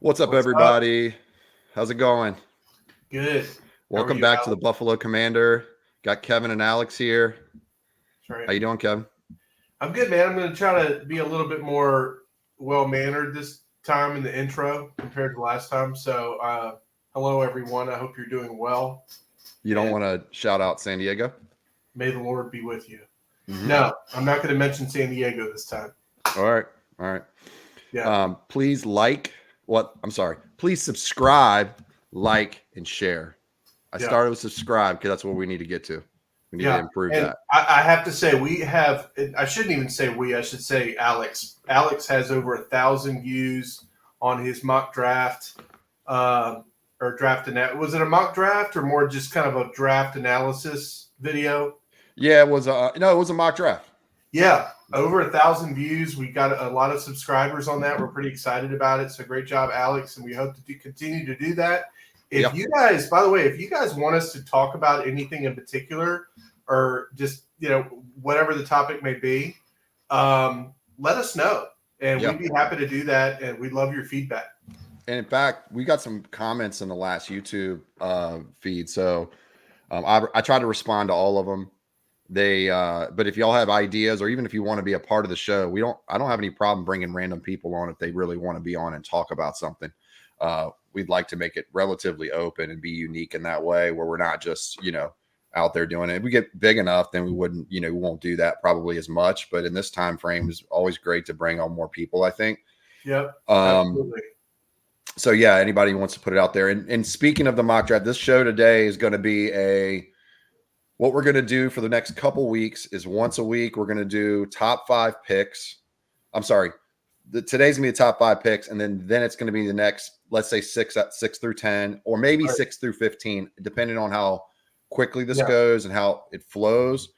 What's up, What's up? everybody? How's it going? Good. How are Welcome you, back to the Alex? Buffalo Commander. Got Kevin and Alex here. That's right. How you doing, Kevin? I'm good, man. I'm going to try to be a little bit more well-mannered this time in the intro compared to last time. So, hello, everyone. I hope you're doing well. You don't And want to shout out San Diego? may the Lord be with you. Mm-hmm. No, I'm not going to mention San Diego this time. All right. All right. Yeah. Please Please subscribe, like, and share. I Yeah. started with subscribe because that's what we need to get to. We need to Yeah. improve And that. I have to say, I shouldn't even say we, I should say Alex. Alex has over 1,000 views on his mock draft. Or draft was it a mock draft or more just kind of a draft analysis video? Yeah, it was it was a mock draft. Yeah, over 1,000 views. We got a lot of subscribers on that. We're pretty excited about it. So great job, Alex, and we hope to continue to do that. If you guys, by the way, if you guys want us to talk about anything in particular, or just whatever the topic may be, let us know, and we'd be happy to do that. And we'd love your feedback. And in fact, we got some comments in the last YouTube feed, so I tried to respond to all of them. But if y'all have ideas, or even if you want to be a part of the show, I don't have any problem bringing random people on if they really want to be on and talk about something. We'd like to make it relatively open and be unique in that way, where we're not just out there doing it. If we get big enough, then we won't do that probably as much. But in this time frame, it's always great to bring on more people, I think. Yep. Absolutely. So yeah, anybody who wants to put it out there. And speaking of the mock draft, this show today is going to be what we're going to do for the next couple weeks is once a week, we're going to do top 5 picks. I'm sorry. Today's going to be the top 5 picks. And then it's going to be the next, let's say 6 through 10, or maybe 6 through 15, depending on how quickly this goes and how it flows.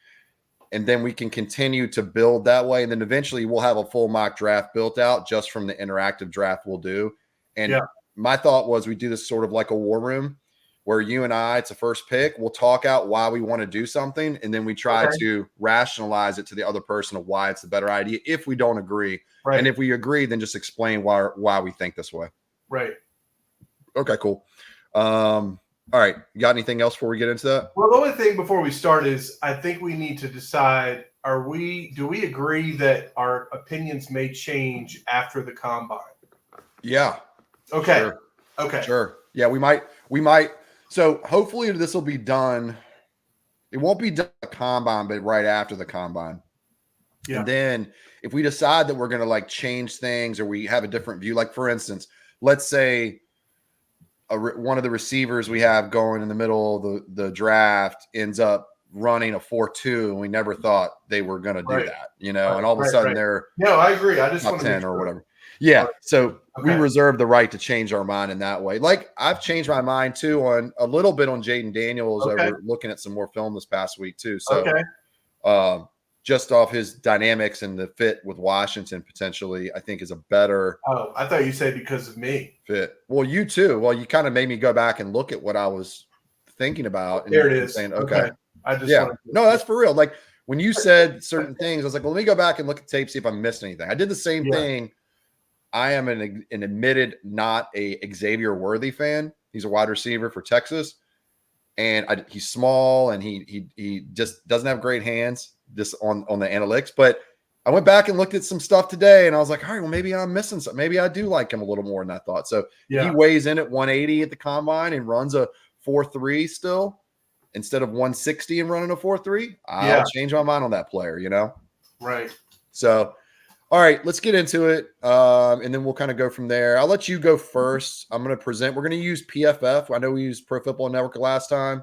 And then we can continue to build that way. And then eventually we'll have a full mock draft built out just from the interactive draft we'll do. And my thought was we do this sort of like a war room where you and I, it's a first pick. We'll talk out why we want to do something. And then we try to rationalize it to the other person of why it's the better idea if we don't agree. Right. And if we agree, then just explain why we think this way. Right. Okay, cool. All right. You got anything else before we get into that? Well, the only thing before we start is I think we need to decide, do we agree that our opinions may change after the combine? Yeah. Okay. Sure. Okay. Sure. Yeah, we might. So hopefully this will be done. It won't be done at the combine, but right after the combine. Yeah. And then if we decide that we're going to like change things, or we have a different view, like for instance, let's say one of the receivers we have going in the middle of the draft ends up running a 4.2, and we never thought they were going to do that, and all of a sudden they're I agree. I just top 10 or whatever. Yeah. So we reserve the right to change our mind in that way. Like I've changed my mind too on a little bit on Jayden Daniels over looking at some more film this past week too. So just off his dynamics and the fit with Washington potentially, I think is a better. Oh, I thought you said because of me. Fit. Well, you too. Well, you kind of made me go back and look at what I was thinking about. There it is. Saying, okay. I just no, that's for real. Like when you said certain things, I was like, well, let me go back and look at tape, see if I missed anything. I did the same thing. I am an admitted not a Xavier Worthy fan. He's a wide receiver for Texas, and he's small and he just doesn't have great hands just on the analytics. But I went back and looked at some stuff today, and I was like, all right, well, maybe I'm missing something. Maybe I do like him a little more than I thought. So he weighs in at 180 at the combine and runs a 4.3 still instead of 160 and running a 4.3. I'll change my mind on that player, Right. So. All right, let's get into it, and then we'll kind of go from there. I'll let you go first. I'm going to present. We're going to use PFF. I know we used Pro Football Network last time.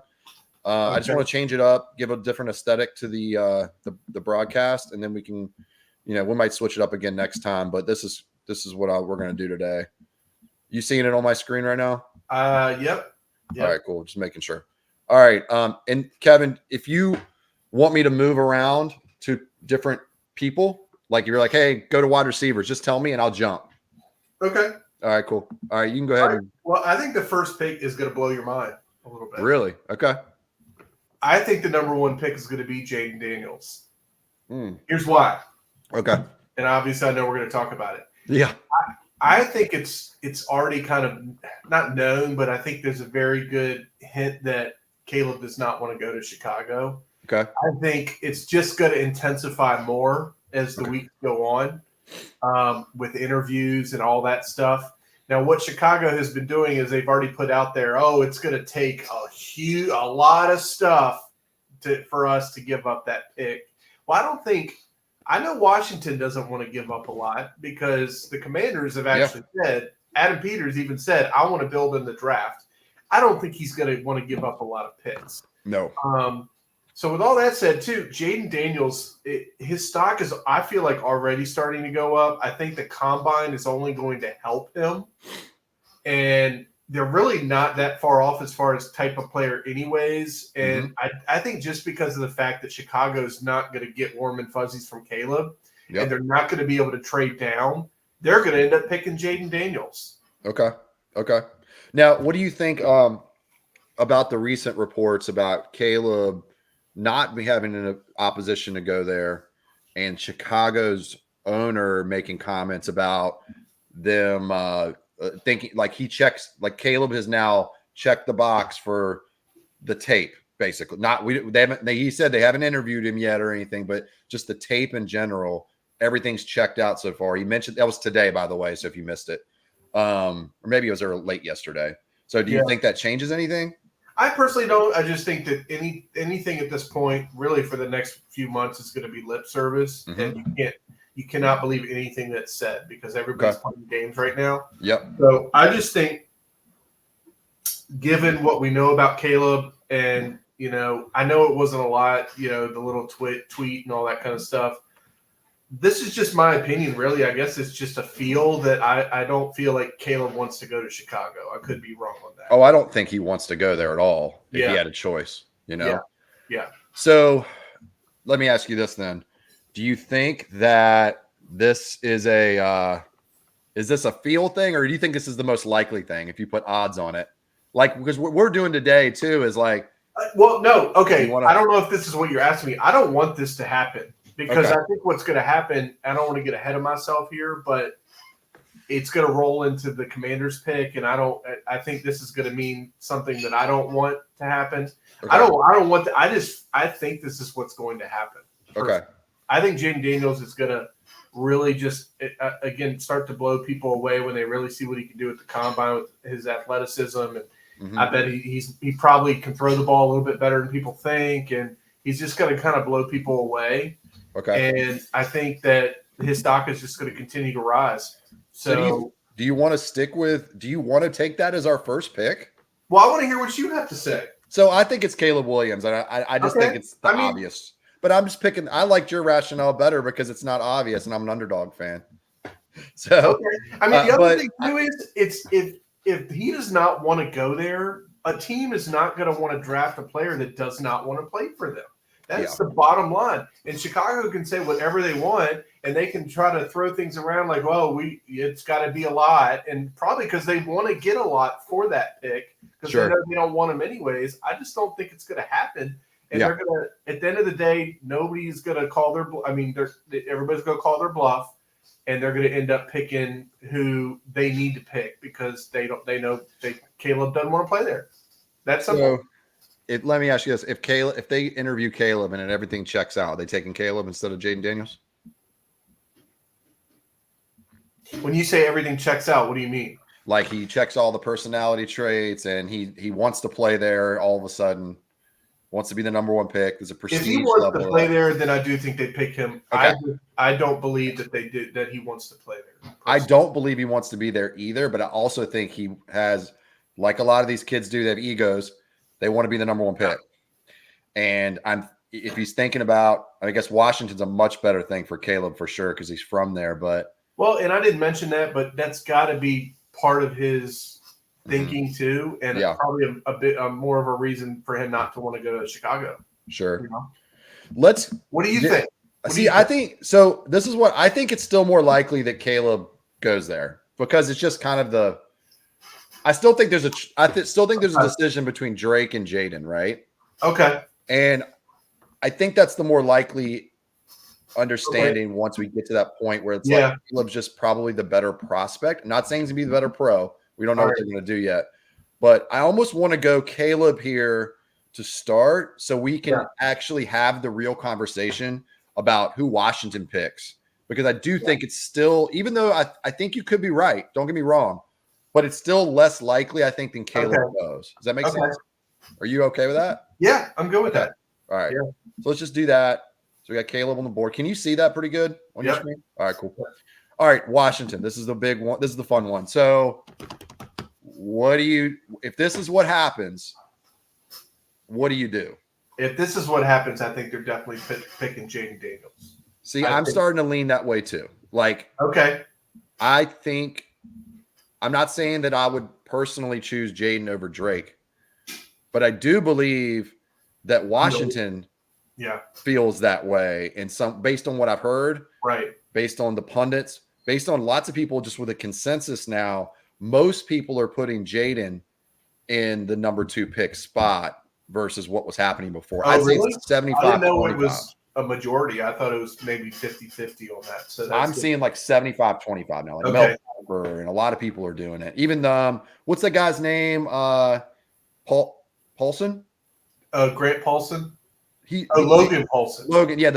I just want to change it up, give a different aesthetic to the broadcast, and then we can, we might switch it up again next time. But this is what we're going to do today. You seeing it on my screen right now? Yep. All right, cool. Just making sure. All right, and Kevin, if you want me to move around to different people. Like you're like, hey, go to wide receivers. Just tell me and I'll jump. Okay. All right, cool. All right, you can go ahead. Well, I think the first pick is going to blow your mind a little bit. Really? Okay. I think the number 1 pick is going to be Jayden Daniels. Here's why. Okay. And obviously I know we're going to talk about it. Yeah. I think it's already kind of not known, but I think there's a very good hint that Caleb does not want to go to Chicago. Okay. I think it's just going to intensify more as the weeks go on, with interviews and all that stuff. Now, what Chicago has been doing is they've already put out there, it's going to take a lot of stuff for us to give up that pick. Well, I know Washington doesn't want to give up a lot because the Commanders have actually said, Adam Peters even said, I want to build in the draft. I don't think he's going to want to give up a lot of picks. No. So with all that said, too, Jayden Daniels, his stock is, I feel like, already starting to go up. I think the combine is only going to help him. And they're really not that far off as far as type of player anyways. And I think just because of the fact that Chicago's not going to get warm and fuzzies from Caleb, and they're not going to be able to trade down, they're going to end up picking Jayden Daniels. Okay. Now, what do you think about the recent reports about Caleb not having an opposition to go there and Chicago's owner making comments about them thinking like Caleb has now checked the box for the tape, basically. He said they haven't interviewed him yet or anything, but just the tape in general, everything's checked out so far. He mentioned that was today, by the way, so if you missed it. Or maybe it was late yesterday. So do you think that changes anything? I personally don't. I just think that anything at this point, really for the next few months, is going to be lip service, and you cannot believe anything that's said because everybody's playing games right now. Yep. So I just think, given what we know about Caleb, and I know it wasn't a lot, the little tweet and all that kind of stuff. This is just my opinion, really. I guess it's just a feel that I don't feel like Caleb wants to go to Chicago. I could be wrong on that. Oh, I don't think he wants to go there at all if he had a choice, Yeah. So let me ask you this then. Do you think that this is this a feel thing, or do you think this is the most likely thing if you put odds on it? Like, because what we're doing today too is like. Well, no. Okay. I don't know if this is what you're asking me. I don't want this to happen. Because I think what's going to happen, I don't want to get ahead of myself here, but it's going to roll into the Commanders pick, and I think this is going to mean something that I don't want to happen. Okay. I don't want to. I think this is what's going to happen. Okay. I think Jayden Daniels is going to really just again start to blow people away when they really see what he can do at the combine with his athleticism, and I bet he probably can throw the ball a little bit better than people think, and he's just going to kind of blow people away. Okay. And I think that his stock is just going to continue to rise. So do you want to take that as our first pick? Well, I want to hear what you have to say. So I think it's Caleb Williams. And I just think it's obvious. But I'm just picking. I liked your rationale better because it's not obvious, and I'm an underdog fan. So I mean, the other thing too is if he does not want to go there, a team is not going to want to draft a player that does not want to play for them. That's the bottom line. And Chicago can say whatever they want, and they can try to throw things around like, it's got to be a lot. And probably because they want to get a lot for that pick because they know they don't want them anyways. I just don't think it's going to happen. And they're going to, at the end of the day, nobody's going to call everybody's going to call their bluff, and they're going to end up picking who they need to pick because they know Caleb doesn't want to play there. That's simple. Let me ask you this: if they interview Caleb and everything checks out, are they taking Caleb instead of Jayden Daniels? When you say everything checks out, what do you mean? Like he checks all the personality traits and he wants to play there. All of a sudden, wants to be the number one pick. There's a prestige level. If he wants to play there, then I do think they pick him. Okay. I don't believe that he wants to play there. Personally. I don't believe he wants to be there either. But I also think he has, like a lot of these kids do, they have egos. They want to be the number one pick. And if he's thinking about, I guess Washington's a much better thing for Caleb for sure because he's from there. But and I didn't mention that, but that's got to be part of his thinking too, and probably a bit more of a reason for him not to want to go to Chicago. Sure. What do you think? I think so. This is what I think. It's still more likely that Caleb goes there because it's just kind of I still think there's a decision between Drake and Jayden, right? Okay. And I think that's the more likely understanding once we get to that point where it's Yeah. like Caleb's just probably the better prospect. I'm not saying he's going to be the better pro. We don't know what they're going to do yet. But I almost want to go Caleb here to start so we can actually have the real conversation about who Washington picks. Because I do think it's still, even though I think you could be right, don't get me wrong, but it's still less likely, I think, than Caleb goes. Does that make sense? Are you okay with that? Yeah, I'm good with that. All right. Yeah. So let's just do that. So we got Caleb on the board. Can you see that pretty good on your screen? All right, cool. All right, Washington. This is the big one. This is the fun one. So if this is what happens, what do you do? If this is what happens, I think they're definitely picking Jayden Daniels. See, I'm starting to lean that way too. Like, I think I'm not saying that I would personally choose Jayden over Drake, but I do believe that Washington feels that way. And based on what I've heard, based on the pundits, based on lots of people just with a consensus now, most people are putting Jayden in the number 2 pick spot versus what was happening before. I'd say it's 75. I didn't know it was a majority. I thought it was maybe 50-50 on that. So I'm seeing like 75-25 now. Like Mel Kiper, and a lot of people are doing it. Even what's the guy's name? Paulson? Grant Paulson? Logan Paulson. Logan, yeah.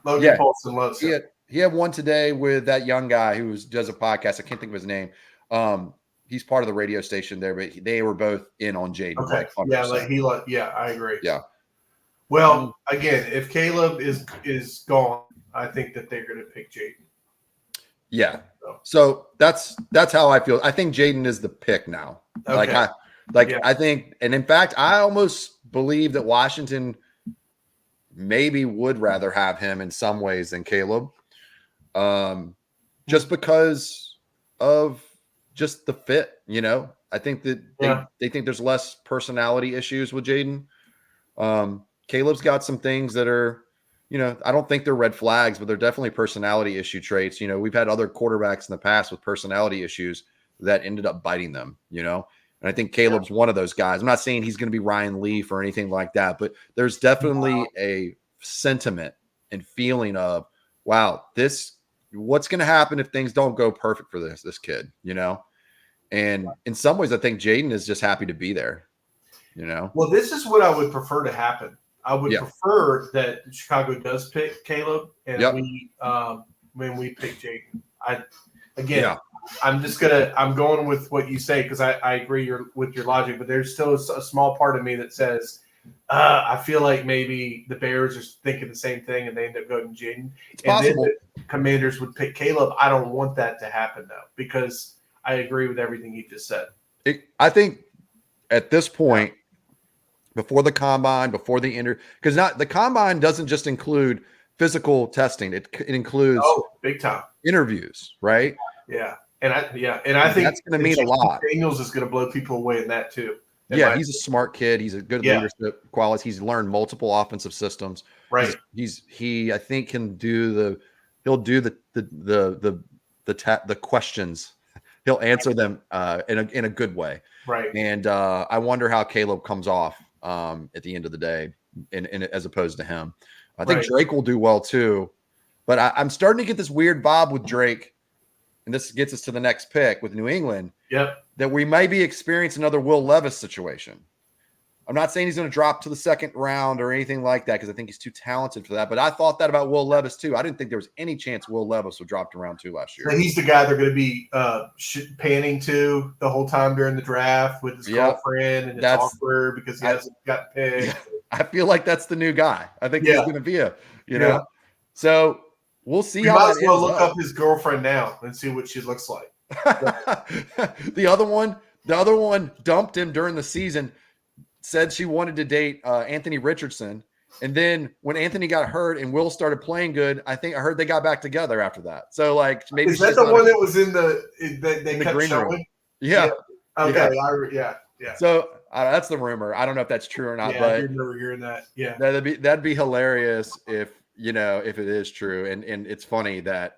Logan Paulson loves him. He had one today with that young guy who does a podcast. I can't think of his name. He's part of the radio station there, but they were both in on Jayden. Okay. I agree. Yeah. Well, again, if Caleb is gone, I think that they're going to pick Jayden. Yeah. So that's how I feel. I think Jayden is the pick now. Okay. I think, and in fact, I almost believe that Washington maybe would rather have him in some ways than Caleb. Just because of just the fit, I think that they think there's less personality issues with Jayden. Caleb's got some things that are, I don't think they're red flags, but they're definitely personality issue traits. We've had other quarterbacks in the past with personality issues that ended up biting them, and I think Caleb's one of those guys. I'm not saying he's going to be Ryan Leaf or anything like that, but there's definitely a sentiment and feeling of, wow, what's going to happen if things don't go perfect for this kid, And in some ways, I think Jayden is just happy to be there, Well, this is what I would prefer to happen. I would prefer that Chicago does pick Caleb, and when we pick Jayden. I'm going with what you say because I agree with your logic, but there's still a small part of me that says I feel like maybe the Bears are thinking the same thing and they end up going to Jayden. It's possible. Then the Commanders would pick Caleb. I don't want that to happen though, because I agree with everything you just said. I think at this point, before the combine, before the because the combine doesn't just include physical testing; it includes big time interviews, right? Yeah, and I think that's going to mean a lot. Daniels is going to blow people away in that too. He's a smart kid. He's a good leadership qualities. He's learned multiple offensive systems. Right. He I think can do he'll do the questions. He'll answer them in a good way. Right. And I wonder how Caleb comes off at the end of the day, as opposed to him. I think Drake will do well too, but I'm starting to get this weird vibe with Drake, and this gets us to the next pick with New England. Yep. That we might be experiencing another Will Levis situation. I'm not saying he's going to drop to the second round or anything like that because I think he's too talented for that. But I thought that about Will Levis too. I didn't think there was any chance Will Levis would drop to round 2 last year. So he's the guy they're going to be panning to the whole time during the draft with his girlfriend, and it's awkward because he hasn't got picked. I feel like that's the new guy. I think he's going to be know. So we'll see how might as well look up his girlfriend now and see what she looks like. The other one dumped him during the season. Said she wanted to date Anthony Richardson. And then when Anthony got hurt and Will started playing good, I heard they got back together after that. So maybe is that the one that was in they kept green showing? Room. Yeah. Okay. Yeah. So that's the rumor. I don't know if that's true or not, but I remember hearing that. Yeah. That'd be hilarious if it is true. And it's funny that,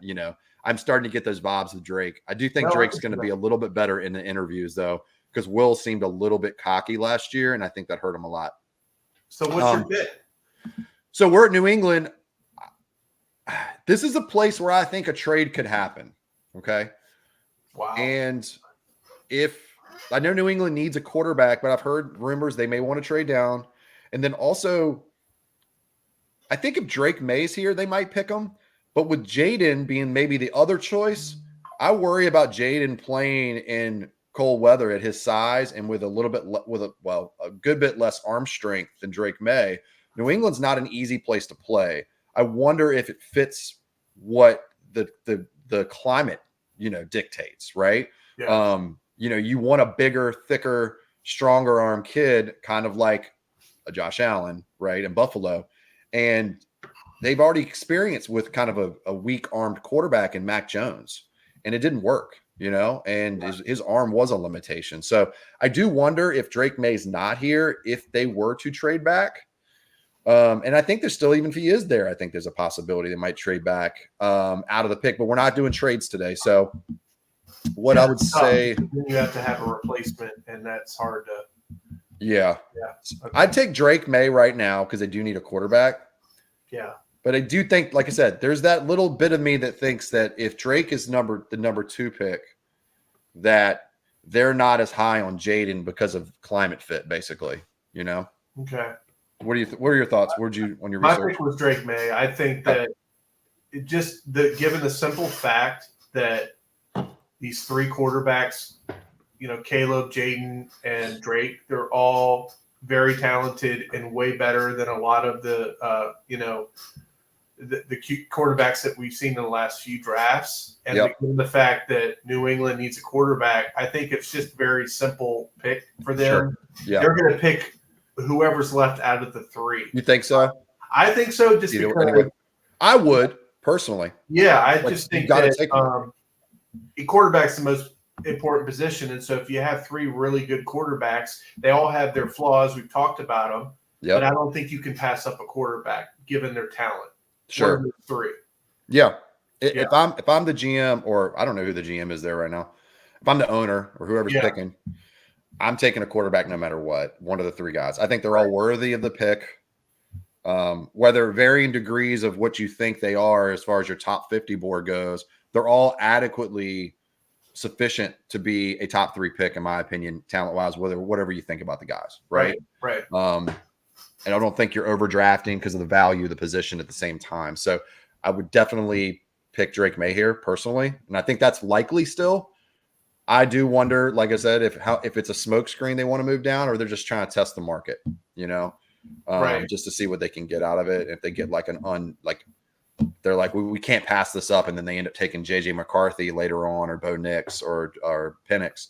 I'm starting to get those vibes with Drake. I do think Drake's going to be a little bit better in the interviews though, because Will seemed a little bit cocky last year, and I think that hurt him a lot. So what's your pick? So we're at New England. this is a place where I think a trade could happen. Okay. Wow. And if I know New England needs a quarterback, but I've heard rumors they may want to trade down. And then also, I think if Drake May's here, they might pick him. But with Jayden being maybe the other choice, I worry about Jayden playing in cold weather at his size and with a little bit a good bit less arm strength than Drake May. New England's not an easy place to play. I wonder if it fits what the climate dictates, right? Yeah. You want a bigger, thicker, stronger arm kid, kind of like a Josh Allen, right, in Buffalo. And they've already experienced with kind of a weak armed quarterback in Mac Jones, and it didn't work, and his arm was a limitation. So I do wonder if Drake May's not here, if they were to trade back. And I think there's still, even if he is there, I think there's a possibility they might trade back out of the pick, but we're not doing trades today. So what I would say, you have to have a replacement, and that's hard to. Yeah. Okay. I'd take Drake May right now because they do need a quarterback. Yeah. But I do think, like I said, there's that little bit of me that thinks that if Drake is the number 2 pick, that they're not as high on Jayden because of climate fit, basically. Okay. What are your thoughts? Where'd you on your My research? pick was Drake May. I think that given the simple fact that these 3 quarterbacks, Caleb, Jayden, and Drake, they're all very talented and way better than a lot of the cute quarterbacks that we've seen in the last few drafts. And given the fact that New England needs a quarterback, I think it's just very simple pick for them. Sure. Yeah. They're going to pick whoever's left out of the 3. You think so? I think so, just because. Anyway, I would personally. Yeah, I just think that a quarterback's the most important position, and so if you have 3 really good quarterbacks, they all have their flaws. We've talked about them, but I don't think you can pass up a quarterback given their talent. Sure. 3. Yeah. If I'm the GM, or I don't know who the GM is there right now, if I'm the owner or whoever's picking, I'm taking a quarterback no matter what. One of the 3 guys. I think they're all worthy of the pick. Whether varying degrees of what you think they are as far as your top 50 board goes, they're all adequately sufficient to be a top 3 pick, in my opinion, talent-wise, whatever you think about the guys, right? Right. And I don't think you're overdrafting because of the value of the position at the same time. So I would definitely pick Drake May here personally, and I think that's likely still. I do wonder, like I said, if it's a smokescreen they want to move down, or they're just trying to test the market, just to see what they can get out of it. If they get they're like, we can't pass this up, and then they end up taking JJ McCarthy later on, or Bo Nix, or Penix.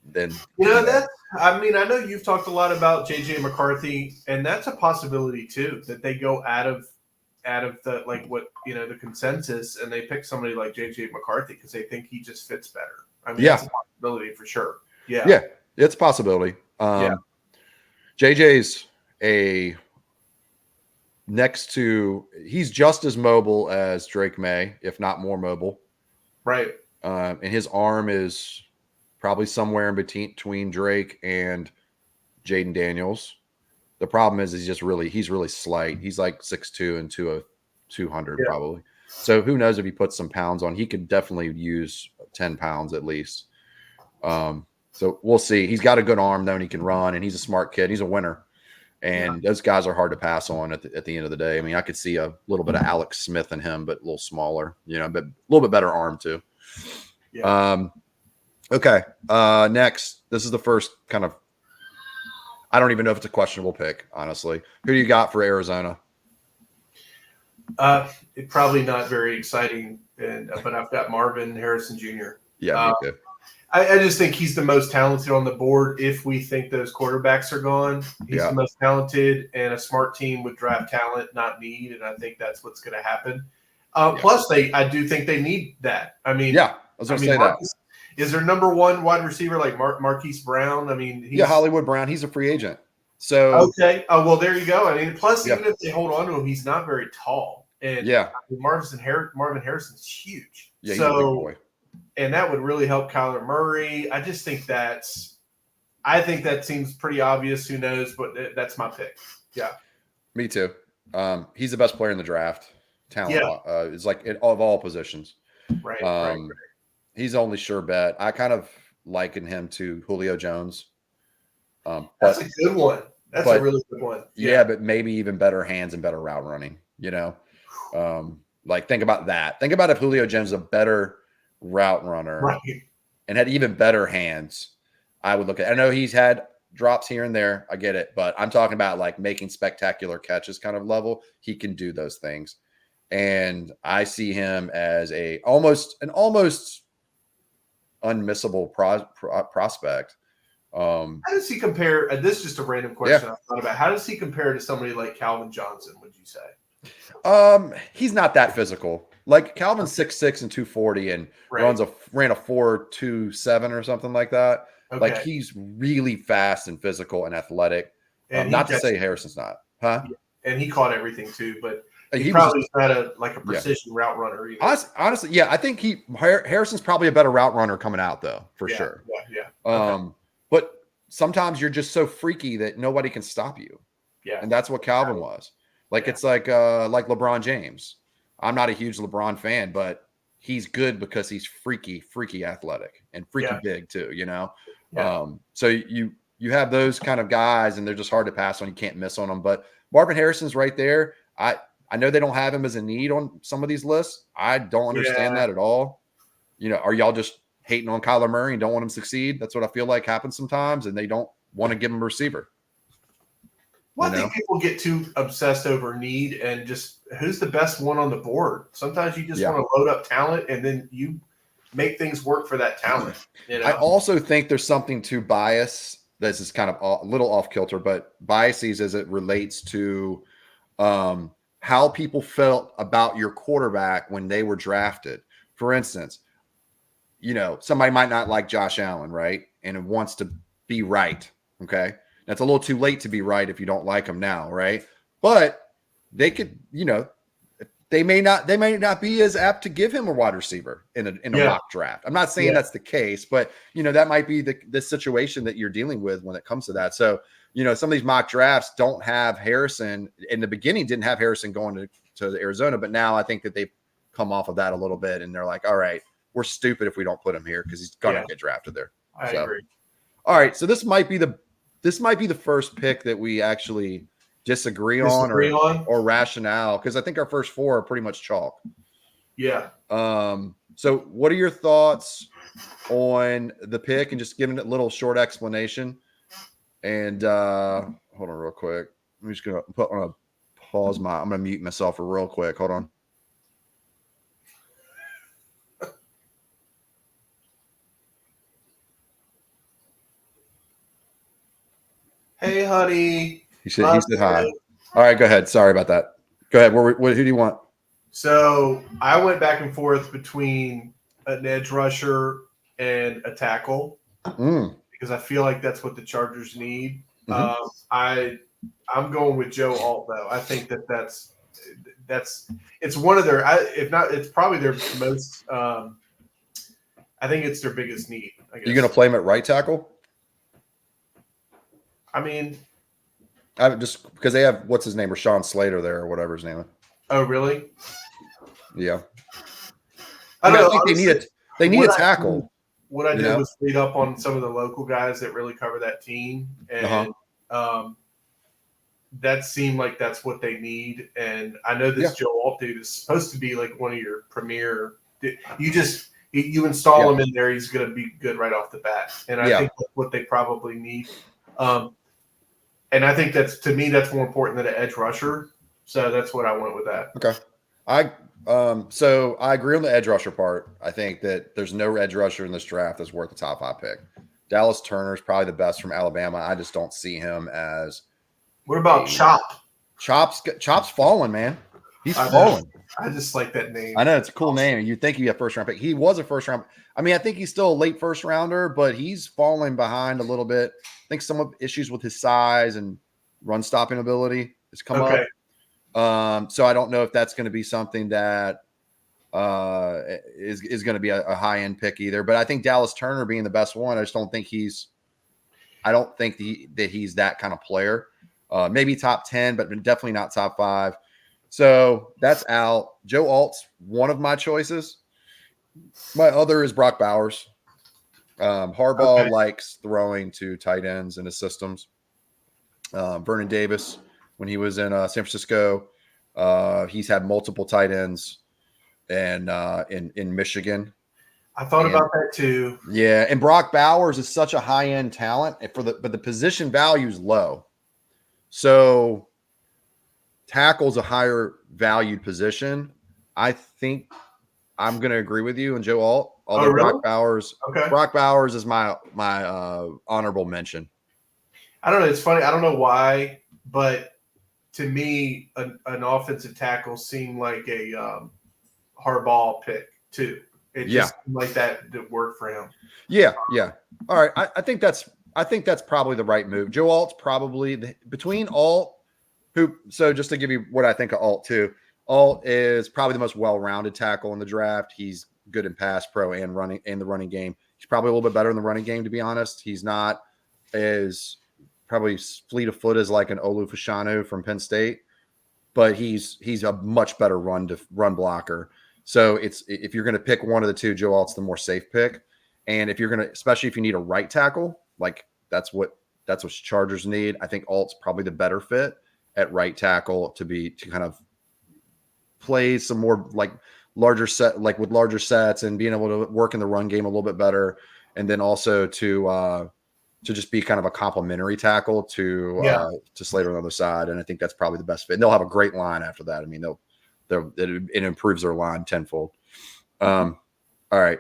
Then I know you've talked a lot about JJ McCarthy, and that's a possibility too, that they go out of the the consensus, and they pick somebody like JJ McCarthy because they think he just fits better. That's a possibility for sure. Yeah, it's a possibility. JJ's he's just as mobile as Drake May, if not more mobile. Right. And his arm is probably somewhere in between Drake and Jayden Daniels. The problem is he's really slight. He's like 6'2" and 200 probably. So who knows if he puts some pounds on? He could definitely use 10 pounds at least. So we'll see. He's got a good arm though, and he can run, and he's a smart kid. He's a winner. And those guys are hard to pass on at the end of the day. I could see a little bit of Alex Smith in him, but a little smaller, but a little bit better arm too. Yeah. Okay. Next, this is the first kind of, I don't even know if it's a questionable pick, honestly. Who do you got for Arizona? It's probably not very exciting, but I've got Marvin Harrison Jr. Yeah, me too. I just think he's the most talented on the board. If we think those quarterbacks are gone, he's the most talented, and a smart team would draft talent, not need, and I think that's what's going to happen. Plus, I do think they need that. I was going to say that. Is their number 1 wide receiver like Marquise Brown? Hollywood Brown. He's a free agent. So okay. Oh well, there you go. Plus, even if they hold on to him, he's not very tall. And Marvin Harrison's huge. Yeah, he's a big boy. And that would really help Kyler Murray. I just think that seems pretty obvious. Who knows? But that's my pick. Yeah. Me too. He's the best player in the draft. talent. It's like of all positions. Right. He's only sure bet. I kind of liken him to Julio Jones. That's a good one. That's a really good one. Yeah, but maybe even better hands and better route running. Like think about that. Think about if Julio Jones is a better route runner and had even better hands. I would look at. I know he's had drops here and there. I get it, but I'm talking about like making spectacular catches kind of level. He can do those things, and I see him as an almost unmissable prospect. How does he compare? This is just a random question I thought about. How does he compare to somebody like Calvin Johnson? Would you say? He's not that physical. Like Calvin's 6'6" and 240 and ran a 4.27 or something like that. Okay. Like he's really fast and physical and athletic. And not to say Harrison's not, huh? Yeah. And he caught everything too, but he probably not a precision route runner either. Honestly, yeah, I think Harrison's probably a better route runner coming out though, for sure. Yeah. Okay. But sometimes you're just so freaky that nobody can stop you. Yeah. And that's what Calvin was. Like it's like LeBron James. I'm not a huge LeBron fan, but he's good because he's freaky athletic and freaky big too, Yeah. So you have those kind of guys and they're just hard to pass on. You can't miss on them. But Marvin Harrison's right there. I know they don't have him as a need on some of these lists. I don't understand that at all. Are y'all just hating on Kyler Murray and don't want him to succeed? That's what I feel like happens sometimes, and they don't want to give him a receiver. Well, I think people get too obsessed over need and just who's the best one on the board. Sometimes you just want to load up talent and then you make things work for that talent. I also think there's something to bias. This is kind of a little off kilter, but biases as it relates to how people felt about your quarterback when they were drafted. For instance, somebody might not like Josh Allen, right? And wants to be right. Okay. That's a little too late to be right if you don't like him now, right? But they could, they may not be as apt to give him a wide receiver in a mock draft. I'm not saying that's the case, but that might be the situation that you're dealing with when it comes to that. So, some of these mock drafts don't have Harrison in the beginning, didn't have Harrison going to Arizona, but now I think that they've come off of that a little bit and they're like, all right, we're stupid if we don't put him here because he's gonna get drafted there. I agree. All right, so this might be the first pick that we actually disagree on or rationale, because I think our first four are pretty much chalk. Yeah. So what are your thoughts on the pick and just giving it a little short explanation? And hold on real quick. I'm just gonna I'm gonna mute myself for real quick. Hold on. Hey, honey. He said hi. All right, go ahead. Sorry about that. Go ahead. Who do you want? So I went back and forth between an edge rusher and a tackle because I feel like that's what the Chargers need. I'm going with Joe Alt though. I think that's it's one of their if not it's probably their most. I think it's their biggest need. I guess. You're going to play him at right tackle? I mean, just because they have what's his name, Rashawn Slater there or whatever his name is. Oh, really? Yeah. I don't know. I think they need a tackle. What I did was read up on some of the local guys that really cover that team, and that seemed like that's what they need. And I know this Joe Alt dude is supposed to be like one of your premier. You install him in there, he's going to be good right off the bat. And I think that's what they probably need. And I think to me that's more important than an edge rusher. So that's what I went with that. Okay. So I agree on the edge rusher part. I think that there's no edge rusher in this draft that's worth the top 5 pick. Dallas Turner is probably the best from Alabama. I just don't see him as. What about Chop? Chop's falling, man. He's falling. I just like that name. I know it's a cool name. You'd think he'd be a first round pick. He was a first round. I mean, I think he's still a late first rounder, but he's falling behind a little bit. I think some of issues with his size and run stopping ability has come up. So I don't know if that's going to be something that is going to be a high end pick either. But I think Dallas Turner being the best one, I just don't think he's. I don't think that he's that kind of player. Maybe top 10, but definitely not top 5. So that's out. Joe Alt's one of my choices. My other is Brock Bowers. Harbaugh likes throwing to tight ends in his systems. Vernon Davis, when he was in San Francisco, he's had multiple tight ends and in Michigan. I thought about that too. Yeah, and Brock Bowers is such a high-end talent, but the position value is low. So tackle's a higher valued position. I think I'm going to agree with you and Joe Alt. Although really? Brock Bowers is my honorable mention. I don't know. It's funny. I don't know why, but to me, an offensive tackle seemed like a Harbaugh pick too. It just seemed like that worked for him. Yeah. All right. I think that's probably the right move. Joe Alt's probably between Alt, so just to give you what I think of Alt too. Alt is probably the most well-rounded tackle in the draft. He's good in pass pro and running and the running game. He's probably a little bit better in the running game, to be honest. He's not as probably fleet of foot as like an Olu Fashanu from Penn State, but he's a much better run blocker. So if you're going to pick one of the two, Joe Alt's the more safe pick. And if you're going to, especially if you need a right tackle, like that's what Chargers need. I think Alt's probably the better fit at right tackle to kind of play some more like larger set, like with larger sets and being able to work in the run game a little bit better. And then also to just be kind of a complementary tackle to Slater on the other side. And I think that's probably the best fit. And they'll have a great line after that. I mean, it improves their line tenfold. All right.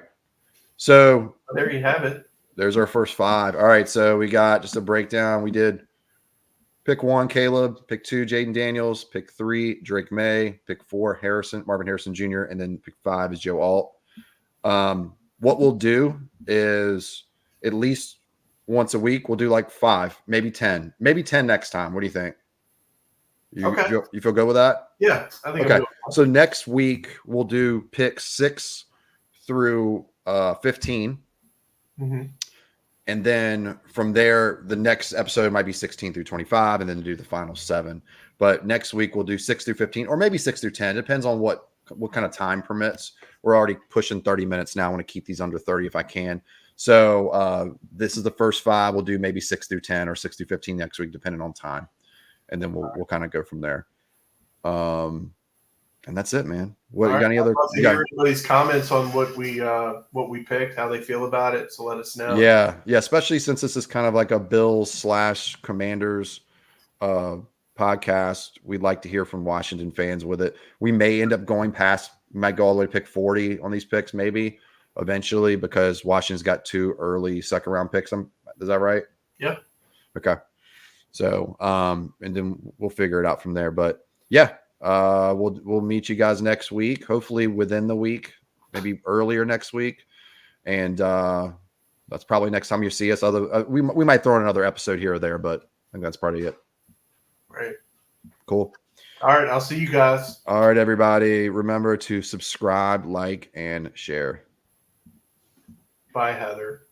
So there you have it. There's our first 5. All right. So we got just a breakdown. We did pick 1, Caleb, pick 2, Jayden Daniels, pick 3, Drake May, pick 4, Marvin Harrison Jr., and then pick 5 is Joe Alt. What we'll do is at least once a week, we'll do like 5, maybe 10 next time. What do you think? You feel good with that? Yeah, I think. Okay. So next week we'll do pick 6 through 15. Mm-hmm. And then from there, the next episode might be 16 through 25, and then do the final 7. But next week we'll do 6 through 15, or maybe 6 through 10. Depends on what kind of time permits. We're already pushing 30 minutes now. I want to keep these under 30 if I can. So this is the first 5. We'll do maybe 6 through 10 or 6 through 15 next week, depending on time. And then we'll kind of go from there. And that's it, man. What you got? Any other? You got everybody's comments on what we picked, how they feel about it. So let us know. Yeah. Especially since this is kind of like a Bills / Commanders podcast. We'd like to hear from Washington fans with it. We may end up going past. We might go all the way to pick 40 on these picks, maybe eventually, because Washington's got 2 early second round picks. Is that right? Yeah. Okay. So, and then we'll figure it out from there. But yeah. We'll meet you guys next week, hopefully within the week, maybe earlier next week, and that's probably next time you see us. We might throw in another episode here or there, but I think that's probably it. Right. Cool. All right, I'll see you guys. All right, everybody, remember to subscribe, like, and share. Bye, Heather.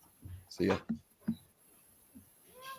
See ya.